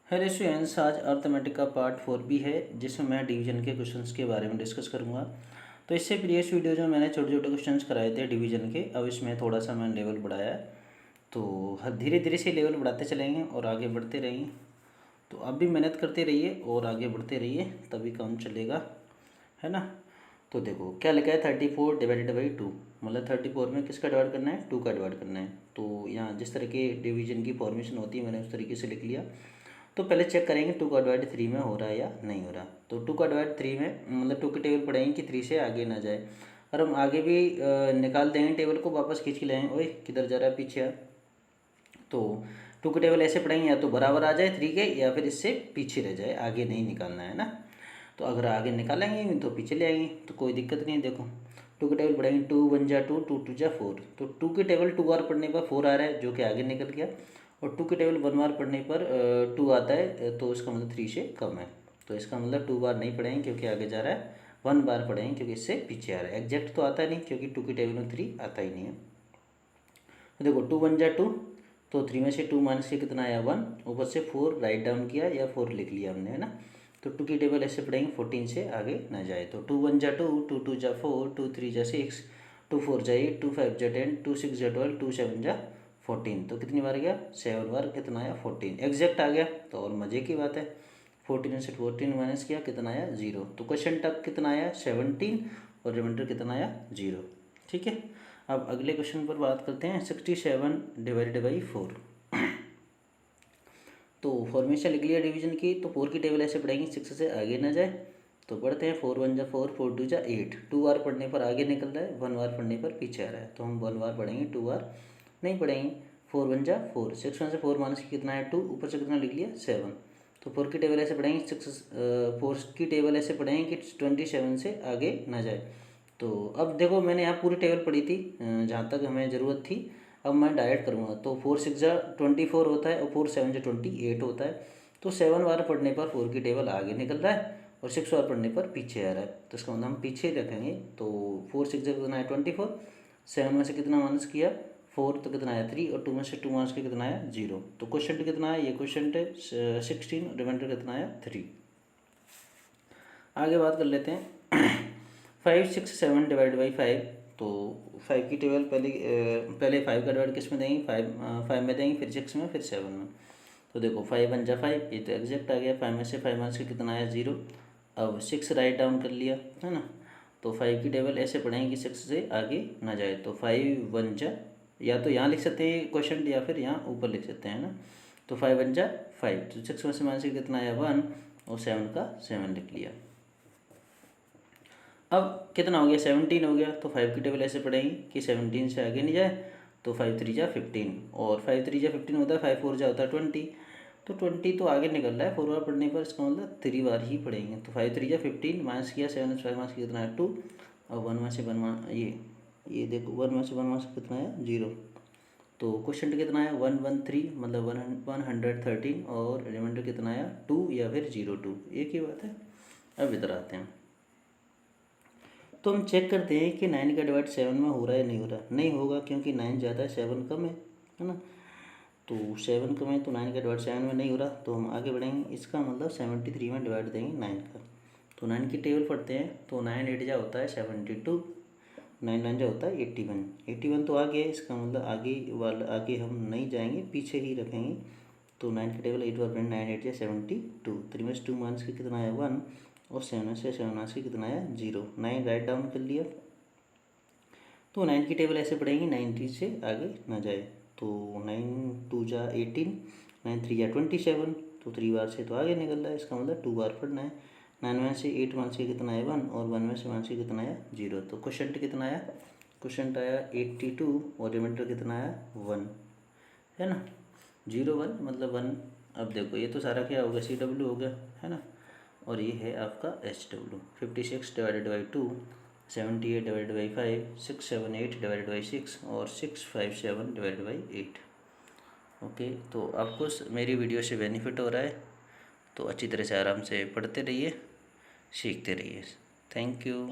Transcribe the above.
Hello students, आज arithmetic का part 4 भी है जिसमें मैं डिवीजन के क्वेश्चंस के बारे में डिस्कस करूंगा। तो इससे प्रीवियस वीडियो में मैंने छोटे छोटे क्वेश्चंस कराए थे डिवीजन के, अब इसमें थोड़ा सा मैंने लेवल बढ़ाया है। तो धीरे धीरे से लेवल बढ़ाते चलेंगे और आगे बढ़ते रहेंगे। तो आप भी मेहनत करते रहिए और आगे बढ़ते रहिए, तभी काम चलेगा, है ना। तो देखो क्या लिखा है, 34 डिवाइडेड बाई 2, मतलब 34 में किसका डिवाइड करना है, 2 का डिवाइड करना है। तो यहाँ जिस तरह के डिवीजन की फॉर्मेशन होती है मैंने उस तरीके से लिख लिया। तो पहले चेक करेंगे 2 का डिवाइड 3 में हो रहा है या नहीं हो रहा। तो 2 का डिवाइड 3 में मतलब 2 की टेबल पढ़ेंगे कि 3 से आगे ना जाए। और हम आगे भी निकाल देंगे टेबल को, वापस खींच के लाएंगे। ओए किधर जा रहा है, पीछे आ। तो 2 की टेबल ऐसे पढ़ेंगे, या तो बराबर आ जाए 3 के या फिर इससे पीछे रह जाए, आगे नहीं निकालना है ना। तो अगर आगे निकालेंगे तो पीछे ले आएंगे, तो कोई दिक्कत नहीं है। देखो 2 की टेबल पढ़ेंगे, 2 1 जा 2, 2 2 जा 4। तो 2 की टेबल 2 बार पढ़ने पर 4 आ रहा है जो कि आगे निकल गया। और 2 की टेबल 1 बार पढ़ने पर 2 आता है, तो इसका मतलब 3 से कम है। तो इसका मतलब 2 बार नहीं पढ़ेंगे क्योंकि आगे जा रहा है, 1 बार पढ़ेंगे क्योंकि इससे पीछे आ रहा है। एग्जैक्ट तो आता नहीं क्योंकि 2 की टेबल में 3 आता ही नहीं है। तो देखो 2 1 जा 2, तो 3 में से 2 माइनस के कितना आया 1, ऊपर से 4 राइट डाउन किया या 4 लिख लिया हमने, है ना। तो 2 की टेबल ऐसे पढ़ेंगे 14 से आगे ना जाए। तो 2 1 जा 2, 2 2 जा 4, 2 3 जा 6, 2 4 जा 8, 2 5 जा 10, 2 6 जा 12, 2 7 जा 14। तो कितनी बार गया, 7 बार, कितना आया 14, एग्जैक्ट आ गया। तो और मज़े की बात है, 14 से 14 माइनस किया, कितना आया 0। तो क्वेश्चन तक कितना आया 17 और रिमाइंडर कितना आया 0। ठीक है। अब अगले क्वेश्चन पर बात करते हैं, 67 डिवाइडेड बाई 4। तो फॉर्मेशन लिख लिया डिवीजन की। तो 4 की टेबल ऐसे पढ़ेंगे 6 से आगे ना जाए। तो पढ़ते हैं 4 1 जा 4, 4 2 जा 8। 2 बार पढ़ने पर आगे निकल रहा है, 1 बार पढ़ने पर पीछे आ रहा है। तो हम 1 बार पढ़ेंगे, 2 बार नहीं पढ़ेंगे। 4 1 जा 4, 6 में से 4 माइनस कितना है 2, ऊपर से कितना लिख लिया 7। तो 4 की टेबल ऐसे पढ़ेंगे 4 की टेबल ऐसे पढ़ेंगे कि 27 से आगे ना जाए। तो अब देखो मैंने यहाँ पूरी टेबल पढ़ी थी जहाँ तक हमें ज़रूरत थी। अब मैं डायरेक्ट करूँगा। तो 4 6 जा 24 होता है और 4 7 जा 28 होता है। तो 7 बार पढ़ने पर 4 की टेबल आगे निकल रहा है और 6 बार पढ़ने पर पीछे आ रहा है। तो इसका मतलब हम पीछे रखेंगे। तो 4 6 जा कितना है 24, 7 में से कितना माइनस किया 4, तो कितना आया 3, और 2 में से 2 माइनस किया कितना आया 0। तो क्वेश्चन कितना है, ये क्वेश्चन 16, रिमाइंडर कितना आया 3। आगे बात कर लेते हैं 5 6 7 डिवाइड बाई 5। तो 5 की टेबल पहले 5 का डिवाइड किस में देंगे, 5 में देंगे, फिर 6 में, फिर 7 में। तो देखो 5 1 जा 5, ये तो एग्जैक्ट आ गया। 5 में से 5 माइनस के कितना आया 0। अब 6 राइट डाउन कर लिया, है ना। तो 5 की टेबल ऐसे पढ़ेंगे कि 6 से आगे ना जाए। तो 5 1 जा, या तो यहाँ लिख सकते हैं क्वेश्चन या फिर यहाँ ऊपर लिख सकते हैं ना। तो 5 1 जा 5, तो 6 में से माइनस के कितना आया 1, और 7 का 7 लिख लिया। अब कितना हो गया 17 हो गया। तो 5 की टेबल ऐसे पढ़ेंगे कि 17 से आगे नहीं जाए। तो 5 3 जा 15, और 5 3 जा 15 होता है, 5 4 जा होता है 20। तो 20 तो आगे निकल रहा है 4 बार पढ़ने पर, इसका मतलब 3 बार ही पढ़ेंगे। तो 5 3 जा 15 माइनस किया, 7 5 माइनस किया कितना है 2, और 1 में से 1 ये देखो 1 में से 1 माइनस कितना है 0। तो क्वेश्चन कितना है 113, मतलब 113, और रिमाइंडर कितना आया 2 या फिर 02, एक ही बात है। अब इधर आते हैं। तो हम चेक करते हैं कि 9 का डिवाइड 7 में हो रहा है नहीं हो रहा। नहीं होगा क्योंकि 9 ज़्यादा है 7 कम है ना। तो 7 कम है तो 9 का डिवाइड 7 में नहीं हो रहा। तो हम आगे बढ़ेंगे, इसका मतलब 73 में डिवाइड देंगे 9 का। तो 9 की टेबल पढ़ते हैं। तो 9 8 जा होता है 72, 9 9 जा होता है 81। 81 तो आगे है, इसका मतलब आगे हम नहीं जाएंगे, पीछे ही रखेंगे। तो 9 की टेबल 8 बार पढ़ेंगे, 9 8 जा 72, 3 में से 2 माइनस के कितना आया 1, और 7 से 7 माइनस के कितना आया 0। 9 राइट डाउन कर लिया। तो 9 की टेबल ऐसे पढ़ेंगे 90 से आगे ना जाए। तो 9 2 जा 18, 9 3 जा 27। तो 3 बार से तो आगे निकल रहा है, इसका मतलब 2 बार पढ़ना है। 9 में से 8 माइनस के कितना आया 1, और 1 में से माइनस के कितना आया 0। तो क्वेश्चन कितना आया, क्वेश्चन आया 82, और रिमाइंडर कितना आया 1, है ना। 0 1 मतलब 1। अब देखो ये तो सारा क्या होगा CW हो गया, है ना। और ये है आपका SW। 56 divided by 2, 78 divided by 5, 678 divided by 6, और 657 डिवाइडेड बाई 8। ओके, तो आपको मेरी वीडियो से बेनिफिट हो रहा है, तो अच्छी तरह से आराम से पढ़ते रहिए, सीखते रहिए। Thank you.